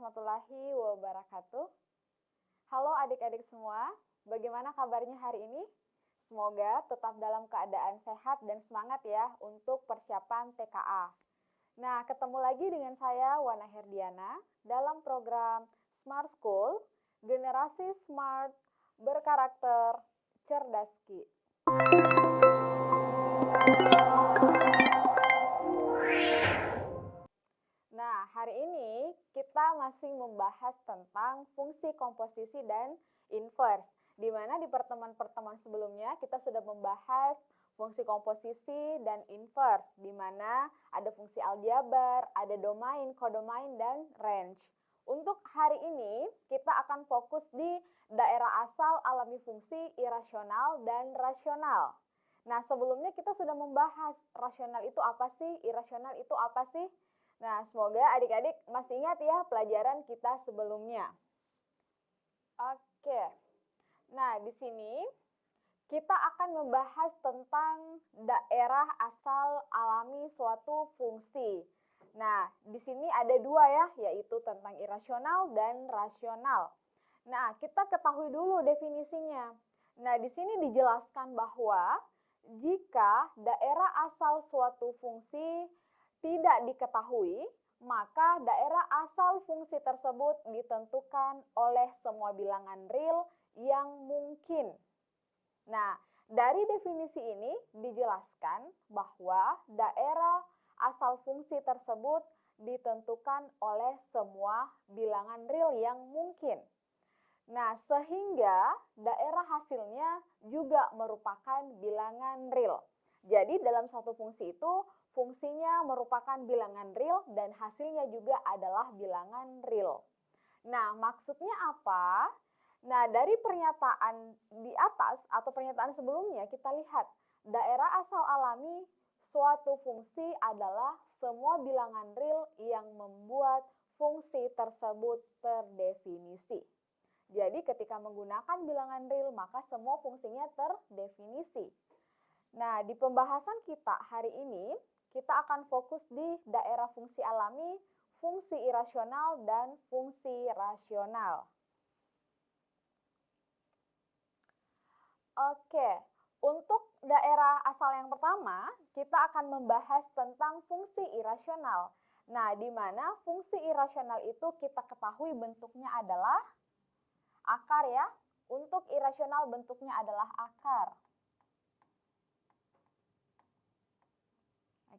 warahmatullahi wabarakatuh. Halo adik-adik semua, bagaimana kabarnya hari ini? Semoga tetap dalam keadaan sehat dan semangat ya untuk persiapan TKA. Nah, ketemu lagi dengan saya Wana Herdiana dalam program Smart School, Generasi Smart Berkarakter Cerdaski. Nah, hari ini kita masih membahas tentang fungsi komposisi dan inverse. Di mana di pertemuan-pertemuan sebelumnya kita sudah membahas fungsi komposisi dan inverse, di mana ada fungsi aljabar, ada domain, kodomain, dan range. Untuk hari ini kita akan fokus di daerah asal alami fungsi irasional dan rasional. Nah, sebelumnya kita sudah membahas rasional itu apa sih, irasional itu apa sih? Nah, semoga adik-adik masih ingat ya pelajaran kita sebelumnya. Oke. Nah, di sini kita akan membahas tentang daerah asal alami suatu fungsi. Nah, di sini ada dua ya, yaitu tentang irasional dan rasional. Nah, kita ketahui dulu definisinya. Nah, di sini dijelaskan bahwa jika daerah asal suatu fungsi tidak diketahui, maka daerah asal fungsi tersebut ditentukan oleh semua bilangan real yang mungkin. Nah, dari definisi ini dijelaskan bahwa daerah asal fungsi tersebut ditentukan oleh semua bilangan real yang mungkin. Nah, sehingga daerah hasilnya juga merupakan bilangan real. Jadi dalam suatu fungsi itu fungsinya merupakan bilangan real dan hasilnya juga adalah bilangan real. Nah, maksudnya apa? Nah, dari pernyataan di atas atau pernyataan sebelumnya kita lihat daerah asal alami suatu fungsi adalah semua bilangan real yang membuat fungsi tersebut terdefinisi. Jadi ketika menggunakan bilangan real maka semua fungsinya terdefinisi. Nah, di pembahasan kita hari ini, kita akan fokus di daerah fungsi alami, fungsi irasional, dan fungsi rasional. Oke, untuk daerah asal yang pertama, kita akan membahas tentang fungsi irasional. Nah, di mana fungsi irasional itu kita ketahui bentuknya adalah akar ya. Untuk irasional bentuknya adalah akar.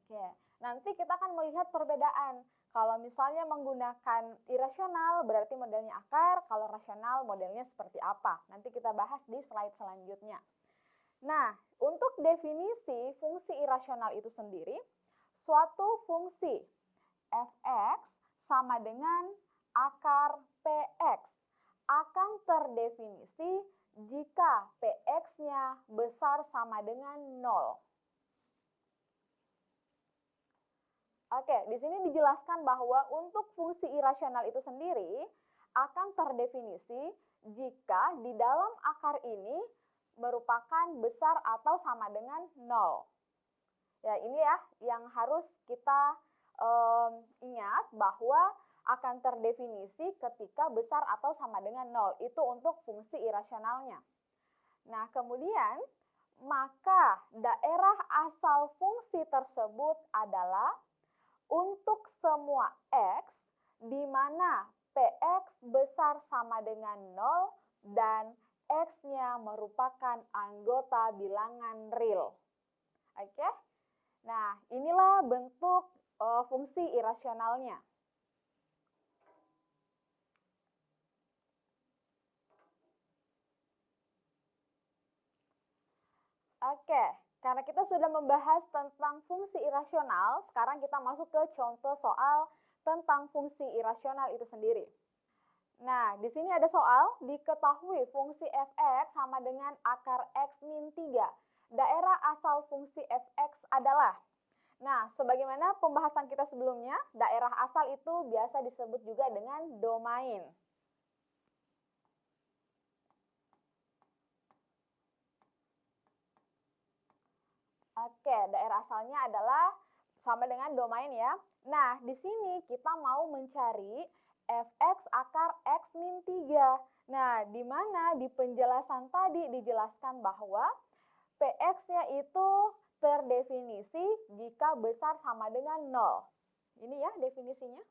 Oke, nanti kita akan melihat perbedaan. Kalau misalnya menggunakan irasional berarti modelnya akar, kalau rasional modelnya seperti apa. Nanti kita bahas di slide selanjutnya. Nah, untuk definisi fungsi irasional itu sendiri, suatu fungsi f(x) sama dengan akar px akan terdefinisi jika px-nya besar sama dengan 0. Oke, di sini dijelaskan bahwa untuk fungsi irasional itu sendiri akan terdefinisi jika di dalam akar ini merupakan besar atau sama dengan 0. Ya, ini ya yang harus kita ingat bahwa akan terdefinisi ketika besar atau sama dengan 0. Itu untuk fungsi irasionalnya. Nah, kemudian maka daerah asal fungsi tersebut adalah untuk semua x di mana px besar sama dengan 0 dan x-nya merupakan anggota bilangan real. Oke? Nah, inilah bentuk fungsi irasionalnya. Oke, karena kita sudah membahas tentang fungsi irasional, sekarang kita masuk ke contoh soal tentang fungsi irasional itu sendiri. Nah, di sini ada soal, diketahui fungsi f(x) sama dengan akar x min 3. Daerah asal fungsi f(x) adalah, nah, sebagaimana pembahasan kita sebelumnya, daerah asal itu biasa disebut juga dengan domain. Oke, daerah asalnya adalah sama dengan domain ya. Nah, di sini kita mau mencari fx akar x min 3. Nah, di mana di penjelasan tadi dijelaskan bahwa px-nya itu terdefinisi jika besar sama dengan 0. Ini ya definisinya.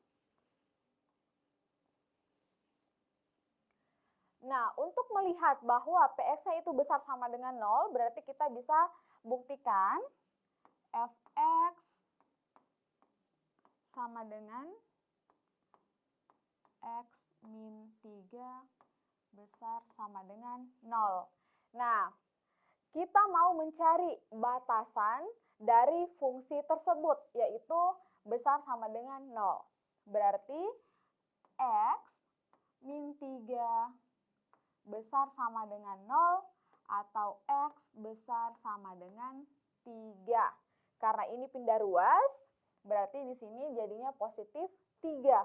Nah, untuk melihat bahwa px-nya itu besar sama dengan 0, berarti kita bisa buktikan fx sama dengan x min 3 besar sama dengan 0. Nah, kita mau mencari batasan dari fungsi tersebut, yaitu besar sama dengan 0. Berarti x min 3 besar sama dengan 0 atau x besar sama dengan 3. Karena ini pindah ruas, berarti di sini jadinya positif 3.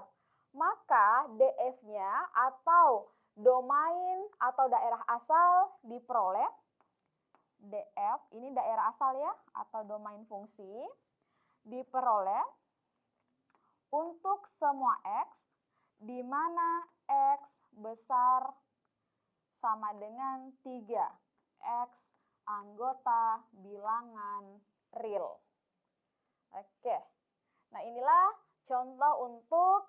Maka df-nya atau domain atau daerah asal diperoleh. df, ini daerah asal ya, atau domain fungsi, diperoleh untuk semua x, di mana x besar sama dengan 3. X anggota bilangan real. Oke, nah inilah contoh untuk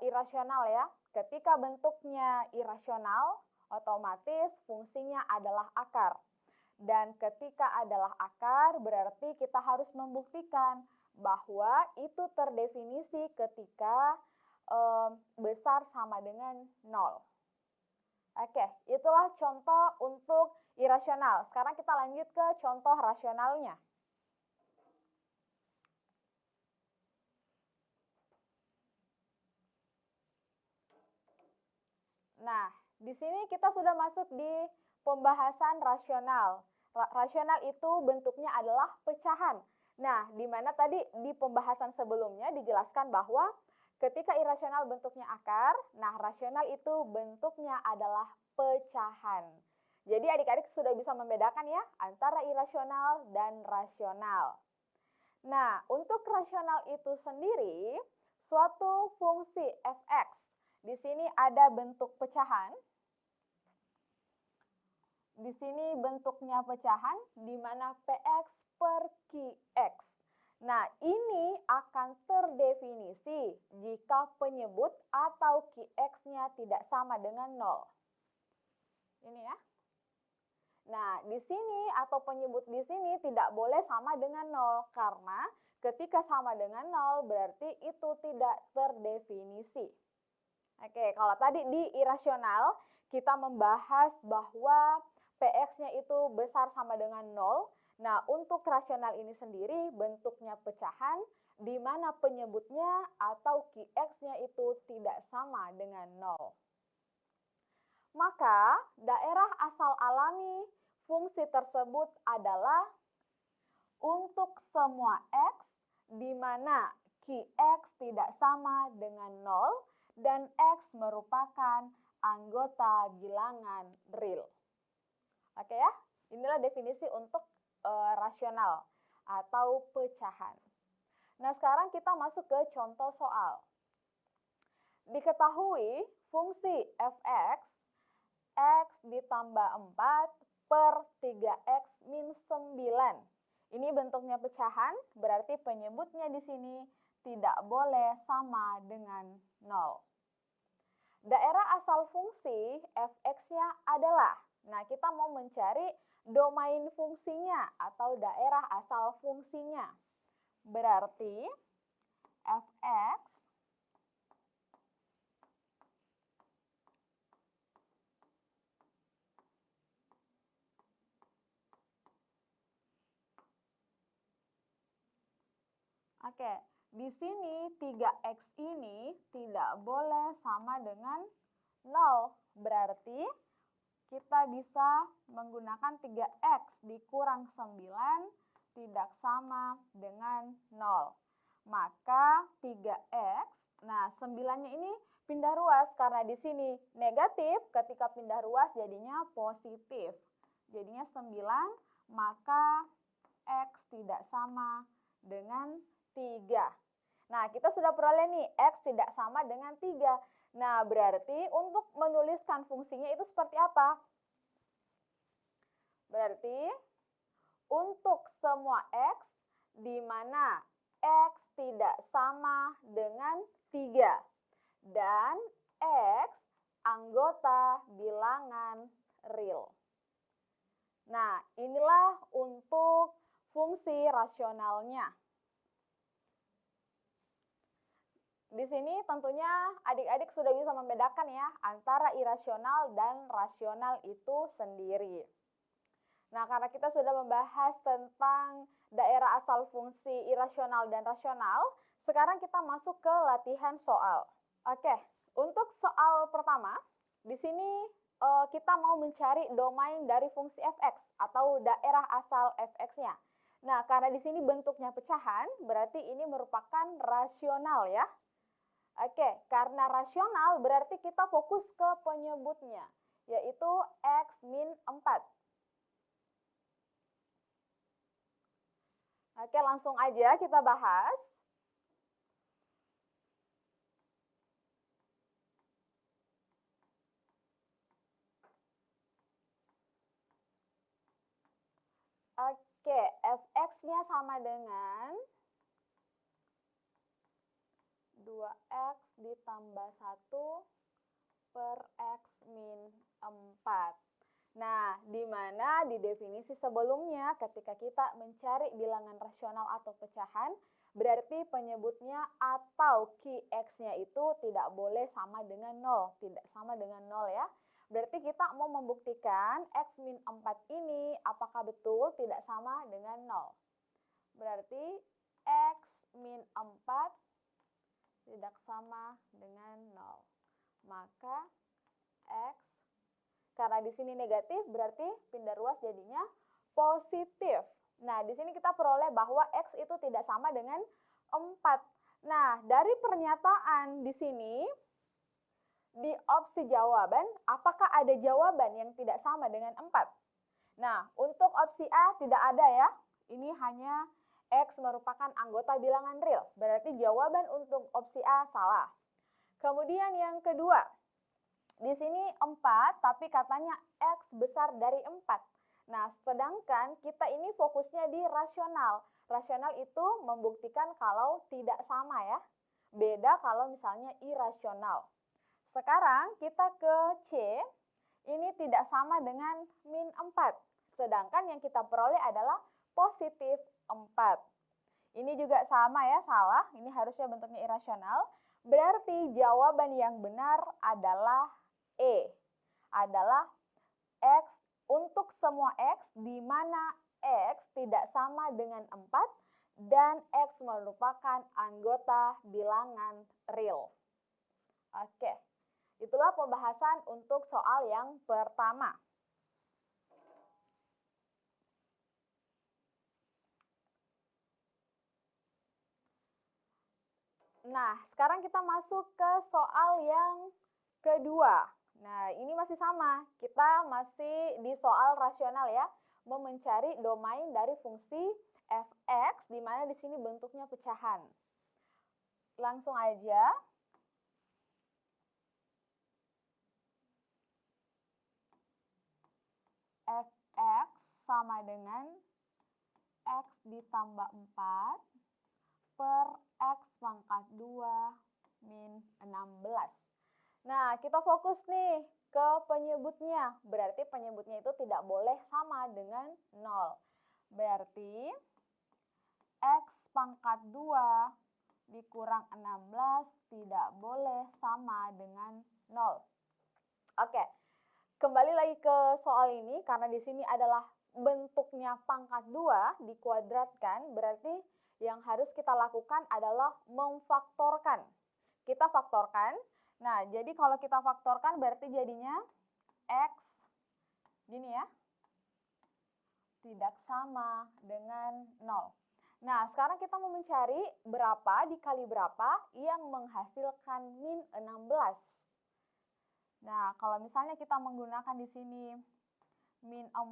irasional ya. Ketika bentuknya irasional, otomatis fungsinya adalah akar. Dan ketika adalah akar, berarti kita harus membuktikan bahwa itu terdefinisi ketika besar sama dengan 0. Oke, itulah contoh untuk irasional. Sekarang kita lanjut ke contoh rasionalnya. Nah, di sini kita sudah masuk di pembahasan rasional. Rasional itu bentuknya adalah pecahan. Nah, di mana tadi di pembahasan sebelumnya dijelaskan bahwa ketika irasional bentuknya akar, nah rasional itu bentuknya adalah pecahan. Jadi adik-adik sudah bisa membedakan ya antara irasional dan rasional. Nah, untuk rasional itu sendiri, suatu fungsi fx di sini ada bentuk pecahan. Di sini bentuknya pecahan di mana px per qx. Nah, ini akan terdefinisi jika penyebut atau qx-nya tidak sama dengan 0. Ini ya. Nah, di sini atau penyebut di sini tidak boleh sama dengan 0 karena ketika sama dengan 0 berarti itu tidak terdefinisi. Oke, kalau tadi di irasional kita membahas bahwa px-nya itu besar sama dengan 0. Nah, untuk rasional ini sendiri bentuknya pecahan di mana penyebutnya atau qx-nya itu tidak sama dengan 0. Maka, daerah asal alami fungsi tersebut adalah untuk semua x di mana qx tidak sama dengan 0 dan x merupakan anggota bilangan real. Oke ya, inilah definisi untuk rasional atau pecahan. Nah, sekarang kita masuk ke contoh soal. Diketahui fungsi fx, x ditambah 4 per 3x min 9. Ini bentuknya pecahan, berarti penyebutnya di sini tidak boleh sama dengan 0. Daerah asal fungsi fx-nya adalah, nah kita mau mencari domain fungsinya atau daerah asal fungsinya. Berarti fx Oke, di sini 3x ini tidak boleh sama dengan 0. Berarti kita bisa menggunakan 3x dikurang 9 tidak sama dengan 0. Maka 3x, nah 9-nya ini pindah ruas karena di sini negatif, ketika pindah ruas jadinya positif. Jadinya 9, maka x tidak sama dengan 3. Nah, kita sudah peroleh nih, x tidak sama dengan 3. Nah, berarti untuk menuliskan fungsinya itu seperti apa? Berarti untuk semua X di mana X tidak sama dengan 3 dan X anggota bilangan real. Nah, inilah untuk fungsi rasionalnya. Di sini tentunya adik-adik sudah bisa membedakan ya antara irasional dan rasional itu sendiri. Nah, karena kita sudah membahas tentang daerah asal fungsi irasional dan rasional, sekarang kita masuk ke latihan soal. Oke, untuk soal pertama, di sini kita mau mencari domain dari fungsi fx atau daerah asal fx-nya. Nah, karena di sini bentuknya pecahan, berarti ini merupakan rasional ya. Oke, karena rasional berarti kita fokus ke penyebutnya, yaitu x min 4. Oke, langsung aja kita bahas. Oke, fx-nya sama dengan 2x ditambah 1 per x min 4. Nah, di mana di definisi sebelumnya ketika kita mencari bilangan rasional atau pecahan, berarti penyebutnya atau Qx-nya itu tidak boleh sama dengan 0, tidak sama dengan 0 ya. Berarti kita mau membuktikan x min 4 ini apakah betul tidak sama dengan 0. Berarti x min 4 tidak sama dengan 0. Maka x, karena di sini negatif berarti pindah ruas jadinya positif. Nah, di sini kita peroleh bahwa x itu tidak sama dengan 4. Nah, dari pernyataan di sini, di opsi jawaban, apakah ada jawaban yang tidak sama dengan 4? Nah, untuk opsi A tidak ada ya. Ini hanya X merupakan anggota bilangan real. Berarti jawaban untuk opsi A salah. Kemudian yang kedua, di sini 4 tapi katanya X besar dari 4. Nah, sedangkan kita ini fokusnya di rasional. Rasional itu membuktikan kalau tidak sama ya. Beda kalau misalnya irasional. Sekarang kita ke C, ini tidak sama dengan min 4. Sedangkan yang kita peroleh adalah positif 4. Ini juga sama ya, salah. Ini harusnya bentuknya irasional. Berarti jawaban yang benar adalah E. Adalah X untuk semua X di mana X tidak sama dengan 4 dan X merupakan anggota bilangan real. Oke, itulah pembahasan untuk soal yang pertama. Nah, sekarang kita masuk ke soal yang kedua. Nah, ini masih sama. Kita masih di soal rasional ya. Mau mencari domain dari fungsi fx, di mana di sini bentuknya pecahan. Langsung aja. Fx sama dengan x ditambah 4 per x pangkat 2 min 16. Nah, kita fokus nih ke penyebutnya. Berarti penyebutnya itu tidak boleh sama dengan 0. Berarti x pangkat 2 dikurang 16 tidak boleh sama dengan 0. Oke, kembali lagi ke soal ini karena di sini adalah bentuknya pangkat 2 dikuadratkan, berarti yang harus kita lakukan adalah memfaktorkan. Kita faktorkan. Nah, jadi kalau kita faktorkan berarti jadinya x gini ya. Tidak sama dengan 0. Nah, sekarang kita mau mencari berapa dikali berapa yang menghasilkan min 16. Nah, kalau misalnya kita menggunakan di sini min 4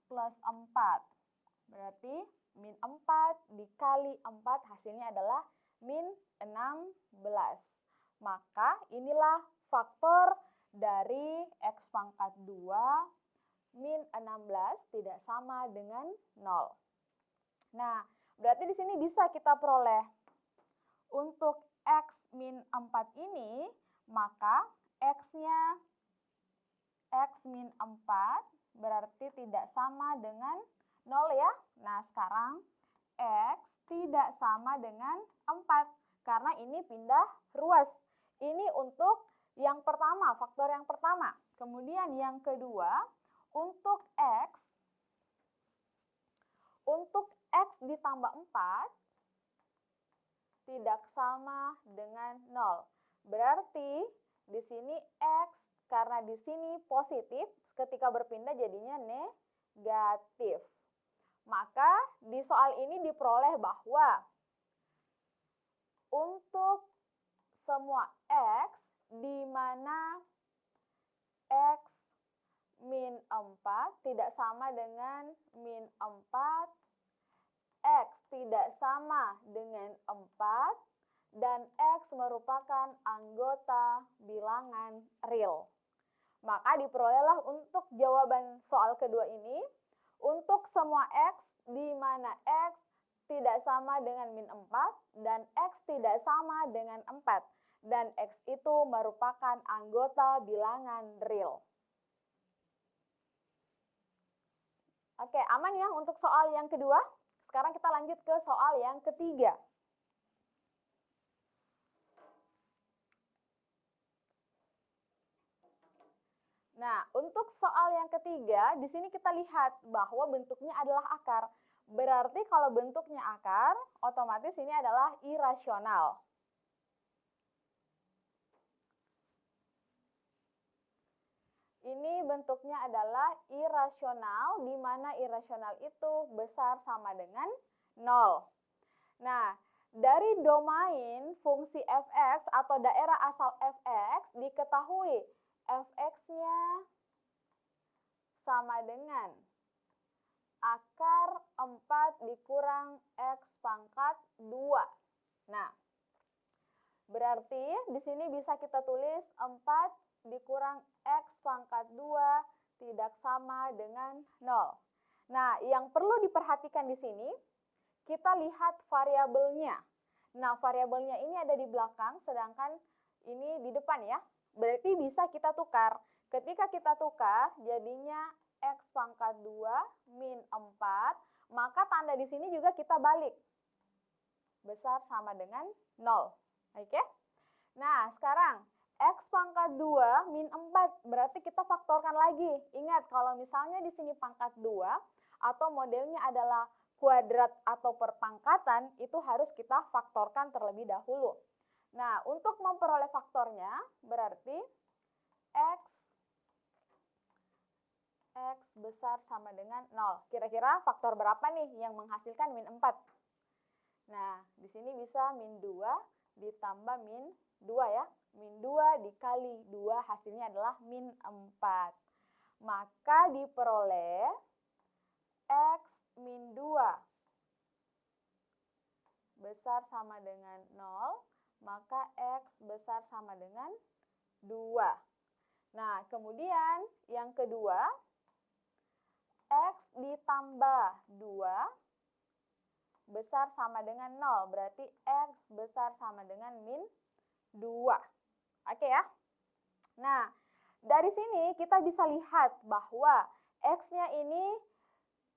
plus 4. Berarti min 4 dikali 4 hasilnya adalah min 16. Maka inilah faktor dari X pangkat 2 min 16 tidak sama dengan 0. Nah, berarti di sini bisa kita peroleh untuk X min 4 ini, maka X-nya X min 4 berarti tidak sama dengan 0 ya. Nah, sekarang X tidak sama dengan 4 karena ini pindah ruas. Ini untuk yang pertama, faktor yang pertama. Kemudian yang kedua, untuk X ditambah 4 tidak sama dengan 0. Berarti di sini X, karena di sini positif, ketika berpindah jadinya negatif. Maka di soal ini diperoleh bahwa untuk semua X di mana X min 4 tidak sama dengan min 4, X tidak sama dengan 4, dan X merupakan anggota bilangan real. Maka diperolehlah untuk jawaban soal kedua ini, untuk semua X di mana X tidak sama dengan min 4 dan X tidak sama dengan 4. Dan X itu merupakan anggota bilangan real. Oke, aman ya untuk soal yang kedua? Sekarang kita lanjut ke soal yang ketiga. Nah, untuk soal yang ketiga, di sini kita lihat bahwa bentuknya adalah akar. Berarti kalau bentuknya akar, otomatis ini adalah irasional. Ini bentuknya adalah irasional, di mana irasional itu besar sama dengan 0. Nah, dari domain fungsi f(x) atau daerah asal f(x) diketahui f(x)-nya sama dengan akar 4 dikurang X pangkat 2. Nah, berarti di sini bisa kita tulis 4 dikurang X pangkat 2 tidak sama dengan 0. Nah, yang perlu diperhatikan di sini, kita lihat variabelnya. Nah, variabelnya ini ada di belakang, sedangkan ini di depan ya. Berarti bisa kita tukar. Ketika kita tukar, jadinya X pangkat 2 min 4, maka tanda di sini juga kita balik. Besar sama dengan 0. Oke? Nah, sekarang X pangkat 2 min 4, berarti kita faktorkan lagi. Ingat, kalau misalnya di sini pangkat 2, atau modelnya adalah kuadrat atau perpangkatan, itu harus kita faktorkan terlebih dahulu. Nah, untuk memperoleh faktornya, berarti X besar sama dengan 0. Kira-kira faktor berapa nih yang menghasilkan min 4? Nah, di sini bisa min 2 ditambah min 2 ya. Min 2 dikali 2 hasilnya adalah min 4. Maka diperoleh X min 2 besar sama dengan 0, maka X besar sama dengan 2. Nah, kemudian yang kedua, X ditambah 2 besar sama dengan 0, berarti X besar sama dengan min 2. Oke ya. Nah, dari sini kita bisa lihat bahwa X-nya ini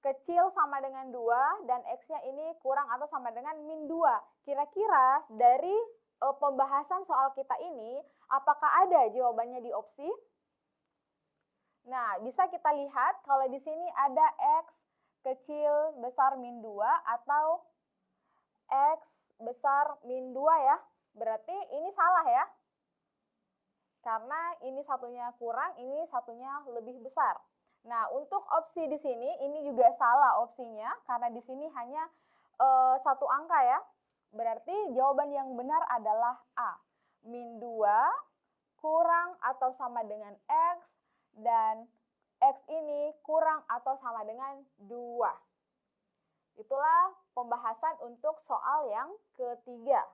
kecil sama dengan 2 dan X-nya ini kurang atau sama dengan min 2. Kira-kira dari pembahasan soal kita ini, apakah ada jawabannya di opsi? Nah, bisa kita lihat kalau di sini ada X kecil besar min 2 atau X besar min 2 ya. Berarti ini salah ya. Karena ini satunya kurang, ini satunya lebih besar. Nah, untuk opsi di sini, ini juga salah opsinya, karena di sini hanya satu angka ya. Berarti jawaban yang benar adalah A. Min 2 kurang atau sama dengan X, dan X ini kurang atau sama dengan 2. Itulah pembahasan untuk soal yang ketiga.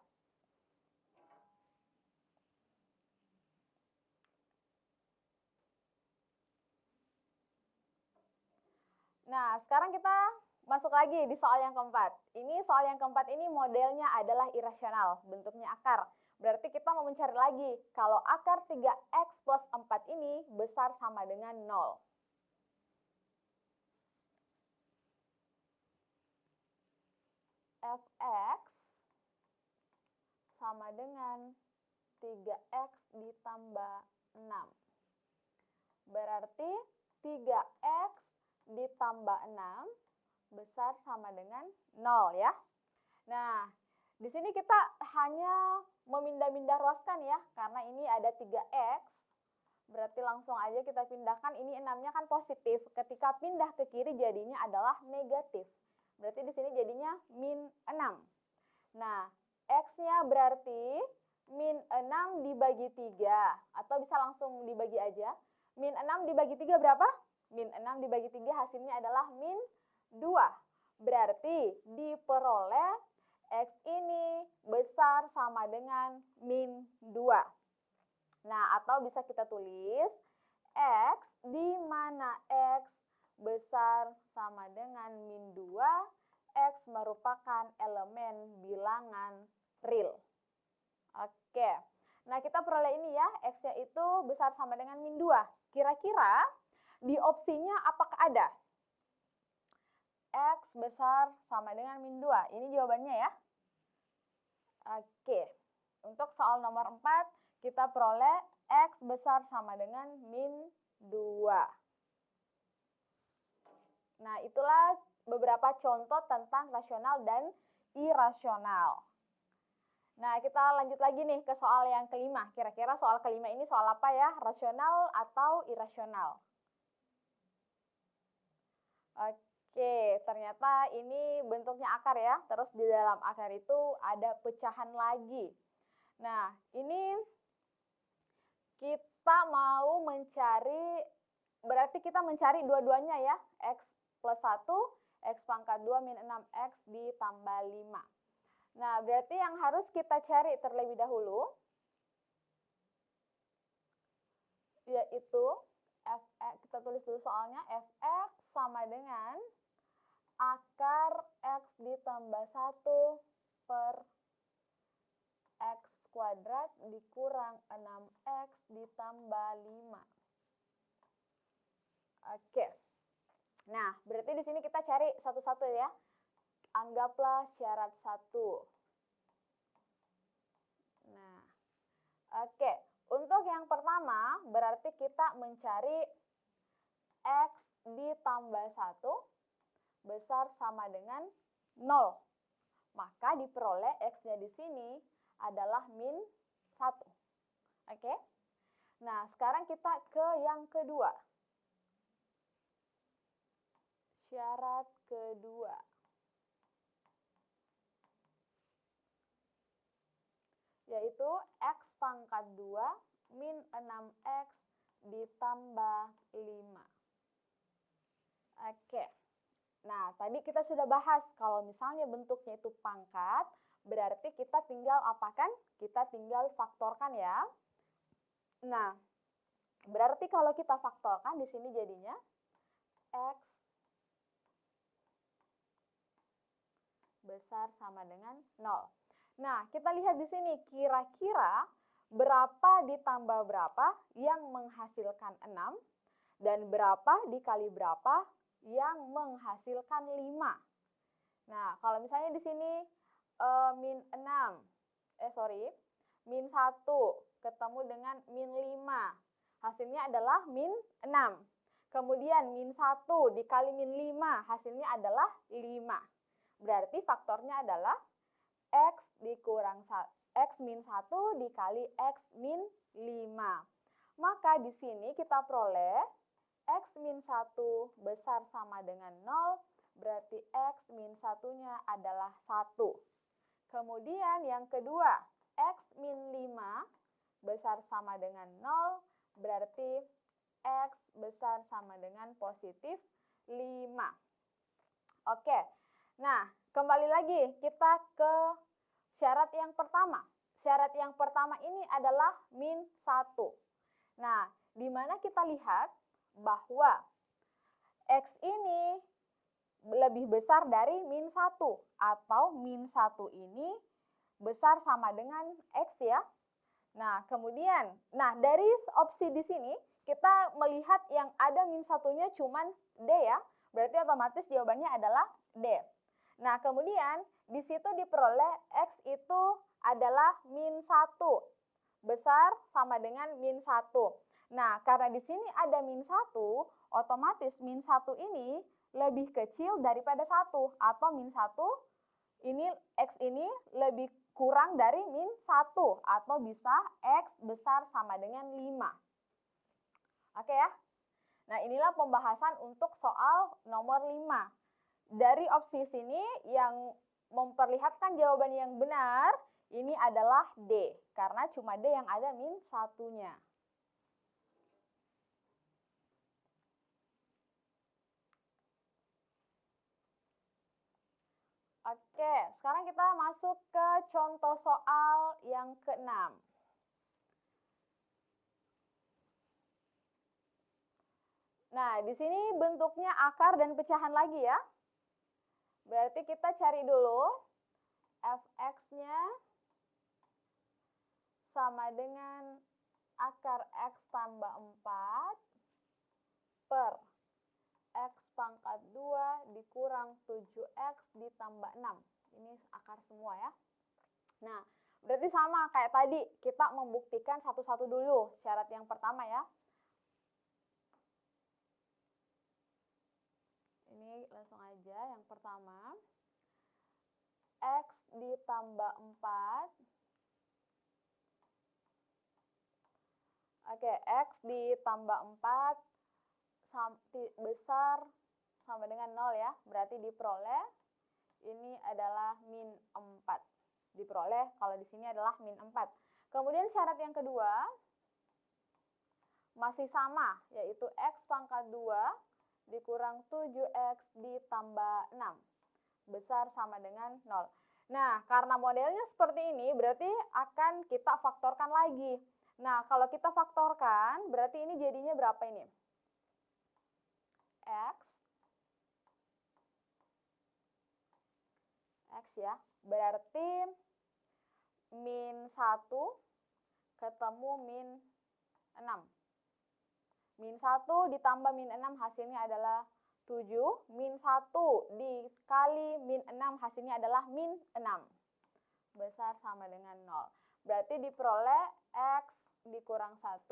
Nah, sekarang kita masuk lagi di soal yang keempat. Ini soal yang keempat ini modelnya adalah irasional, bentuknya akar. Berarti kita mau mencari lagi kalau akar 3x plus 4 ini besar sama dengan 0. Fx sama dengan 3x ditambah 6. Berarti 3x ditambah 6 besar sama dengan 0 ya. Nah, di sini kita hanya memindah-mindah ruaskan ya, karena ini ada 3x. Berarti langsung aja kita pindahkan, ini 6-nya kan positif. Ketika pindah ke kiri jadinya adalah negatif. Berarti di sini jadinya min 6. Nah, x-nya berarti min 6 dibagi 3. Atau bisa langsung dibagi aja. Min 6 dibagi 3 berapa? Min 6 dibagi 3 hasilnya adalah min 2. Berarti diperoleh x ini besar sama dengan min 2. Nah, atau bisa kita tulis x di mana x besar sama dengan min 2, x merupakan elemen bilangan real. Oke, nah kita peroleh ini ya, x-nya itu besar sama dengan min 2. Kira-kira di opsinya apakah ada? X besar sama dengan min 2. Ini jawabannya ya. Oke, untuk soal nomor 4, kita peroleh x besar sama dengan min 2. Nah, itulah beberapa contoh tentang rasional dan irasional. Nah, kita lanjut lagi nih ke soal yang kelima. Kira-kira soal kelima ini soal apa ya? Rasional atau irasional? Oke, ternyata ini bentuknya akar ya. Terus di dalam akar itu ada pecahan lagi. Nah, ini kita mau mencari, berarti kita mencari dua-duanya ya. X plus 1, X pangkat 2 min 6X ditambah 5. Nah, berarti yang harus kita cari terlebih dahulu, yaitu fx, kita tulis dulu soalnya, fx sama dengan akar x ditambah 1 per x kuadrat dikurang 6x ditambah 5. Oke. Nah, berarti di sini kita cari satu-satu ya. Anggaplah syarat 1. Nah, oke. Untuk yang pertama, berarti kita mencari x ditambah 1 besar sama dengan 0. Maka diperoleh x-nya di sini adalah min 1. Oke? Nah, sekarang kita ke yang kedua. Syarat kedua. Yaitu x pangkat 2 min 6x ditambah 5. Oke. Nah, tadi kita sudah bahas kalau misalnya bentuknya itu pangkat, berarti kita tinggal apakan? Kita tinggal faktorkan ya. Nah, berarti kalau kita faktorkan di sini jadinya x besar sama dengan 0. Nah, kita lihat di sini kira-kira berapa ditambah berapa yang menghasilkan 6 dan berapa dikali berapa yang menghasilkan 5. Nah, kalau misalnya di sini min 1 ketemu dengan min 5. Hasilnya adalah min 6. Kemudian min 1 dikali min 5, hasilnya adalah 5. Berarti faktornya adalah x dikurang x min 1 dikali x min 5. Maka di sini kita peroleh x min 1 besar sama dengan 0, berarti x min 1-nya adalah 1. Kemudian yang kedua, x min 5 besar sama dengan 0, berarti x besar sama dengan positif 5. Oke, nah kembali lagi kita ke syarat yang pertama. Syarat yang pertama ini adalah min 1. Nah, di mana kita lihat bahwa x ini lebih besar dari min 1 atau min 1 ini besar sama dengan X ya. Nah, kemudian, dari opsi di sini kita melihat yang ada min satunya cuman D ya. Berarti otomatis jawabannya adalah D. Nah, kemudian di situ diperoleh X itu adalah min 1. Besar sama dengan min 1. Nah, karena di sini ada min 1, otomatis min 1 ini lebih kecil daripada 1. Atau min 1 ini, X ini lebih kurang dari min 1. Atau bisa X besar sama dengan 5. Oke ya? Nah, inilah pembahasan untuk soal nomor 5. Dari opsi sini yang memperlihatkan jawaban yang benar, ini adalah D. Karena cuma D yang ada min 1-nya. Oke, sekarang kita masuk ke contoh soal yang ke-6. Nah, di sini bentuknya akar dan pecahan lagi ya. Berarti kita cari dulu fx-nya sama dengan akar x tambah 4 per x pangkat 2 dikurang 7x ditambah 6. Ini akar semua ya. Nah, berarti sama kayak tadi, kita membuktikan satu-satu dulu syarat yang pertama ya. Ini langsung aja yang pertama. X ditambah 4. Oke, X ditambah 4 besar sama dengan 0 ya. Berarti diperoleh ini adalah min 4. Diperoleh kalau di sini adalah min 4. Kemudian syarat yang kedua masih sama, yaitu X pangkat 2 dikurang 7x ditambah 6. Besar sama dengan 0. Nah, karena modelnya seperti ini, berarti akan kita faktorkan lagi. Nah, kalau kita faktorkan, berarti ini jadinya berapa ini? X ya. Berarti min 1 ketemu min 6. Min 1 ditambah min 6 hasilnya adalah 7. Min 1 dikali min 6 hasilnya adalah min 6. Besar sama dengan 0. Berarti diperoleh X dikurang 1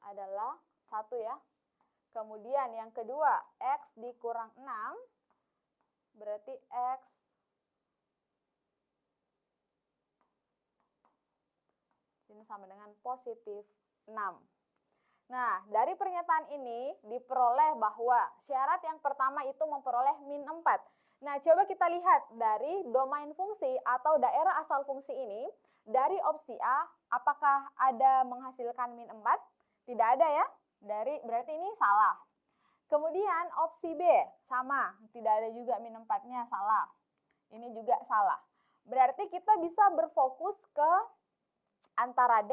adalah 1 ya. Kemudian yang kedua, X dikurang 6. Berarti X ini sama dengan positif 6. Nah, dari pernyataan ini diperoleh bahwa syarat yang pertama itu memperoleh min 4. Nah, coba kita lihat dari domain fungsi atau daerah asal fungsi ini. Dari opsi A, apakah ada menghasilkan min 4? Tidak ada ya. Berarti ini salah. Kemudian opsi B, sama. Tidak ada juga min 4-nya, salah. Ini juga salah. Berarti kita bisa berfokus ke antara D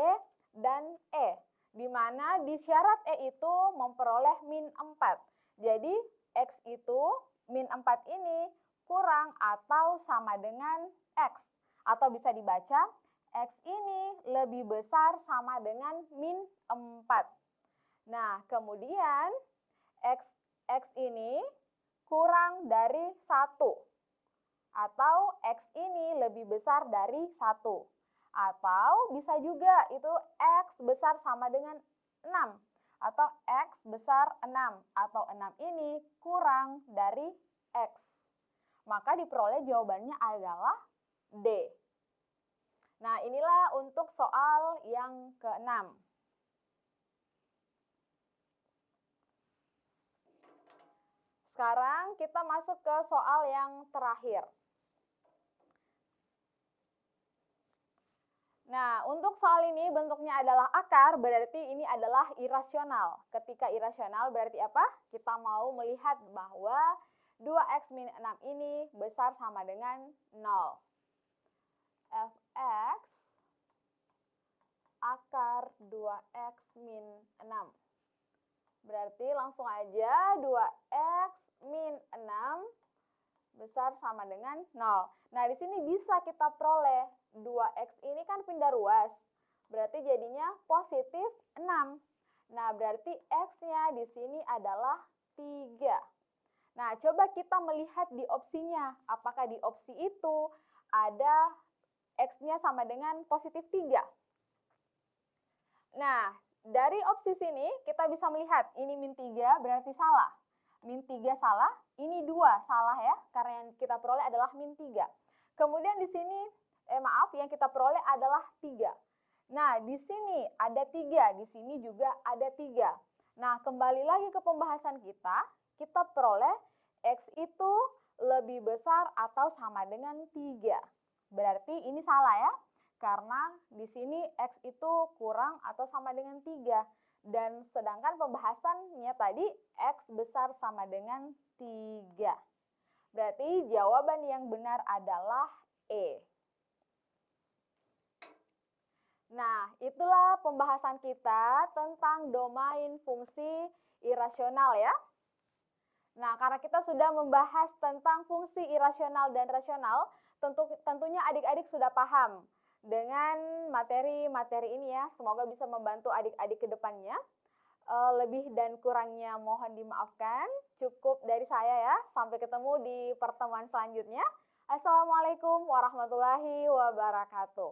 dan E. Di mana di syarat E itu memperoleh min 4. Jadi X itu, min 4 ini kurang atau sama dengan X. Atau bisa dibaca, X ini lebih besar sama dengan min 4. Nah, kemudian X ini kurang dari 1. Atau X ini lebih besar dari 1. Atau bisa juga itu X besar sama dengan 6. Atau X besar 6. Atau 6 ini kurang dari X. Maka diperoleh jawabannya adalah D. Nah, inilah untuk soal yang ke-6. Sekarang kita masuk ke soal yang terakhir. Nah, untuk soal ini bentuknya adalah akar, berarti ini adalah irasional. Ketika irasional berarti apa? Kita mau melihat bahwa 2x min 6 ini besar sama dengan 0. Fx akar 2x min 6. Berarti langsung aja 2x min 6 besar sama dengan 0. Nah, di sini bisa kita peroleh 2x ini kan pindah ruas. Berarti jadinya positif 6. Nah, berarti x-nya di sini adalah 3. Nah, coba kita melihat di opsinya. Apakah di opsi itu ada x-nya sama dengan positif 3? Nah, dari opsi sini kita bisa melihat ini min 3 berarti salah. Min 3 salah, ini 2 salah ya, karena yang kita peroleh adalah min 3. Kemudian di sini, yang kita peroleh adalah 3. Nah, di sini ada 3, di sini juga ada 3. Nah, kembali lagi ke pembahasan kita peroleh x itu lebih besar atau sama dengan 3. Berarti ini salah ya, karena di sini x itu kurang atau sama dengan 3. Dan sedangkan pembahasannya tadi x besar sama dengan 3. Berarti jawaban yang benar adalah E. Nah, itulah pembahasan kita tentang domain fungsi irasional ya. Nah, karena kita sudah membahas tentang fungsi irasional dan rasional, tentunya adik-adik sudah paham dengan materi-materi ini ya. Semoga bisa membantu adik-adik ke depannya. Lebih dan kurangnya mohon dimaafkan. Cukup dari saya ya. Sampai ketemu di pertemuan selanjutnya. Assalamualaikum warahmatullahi wabarakatuh.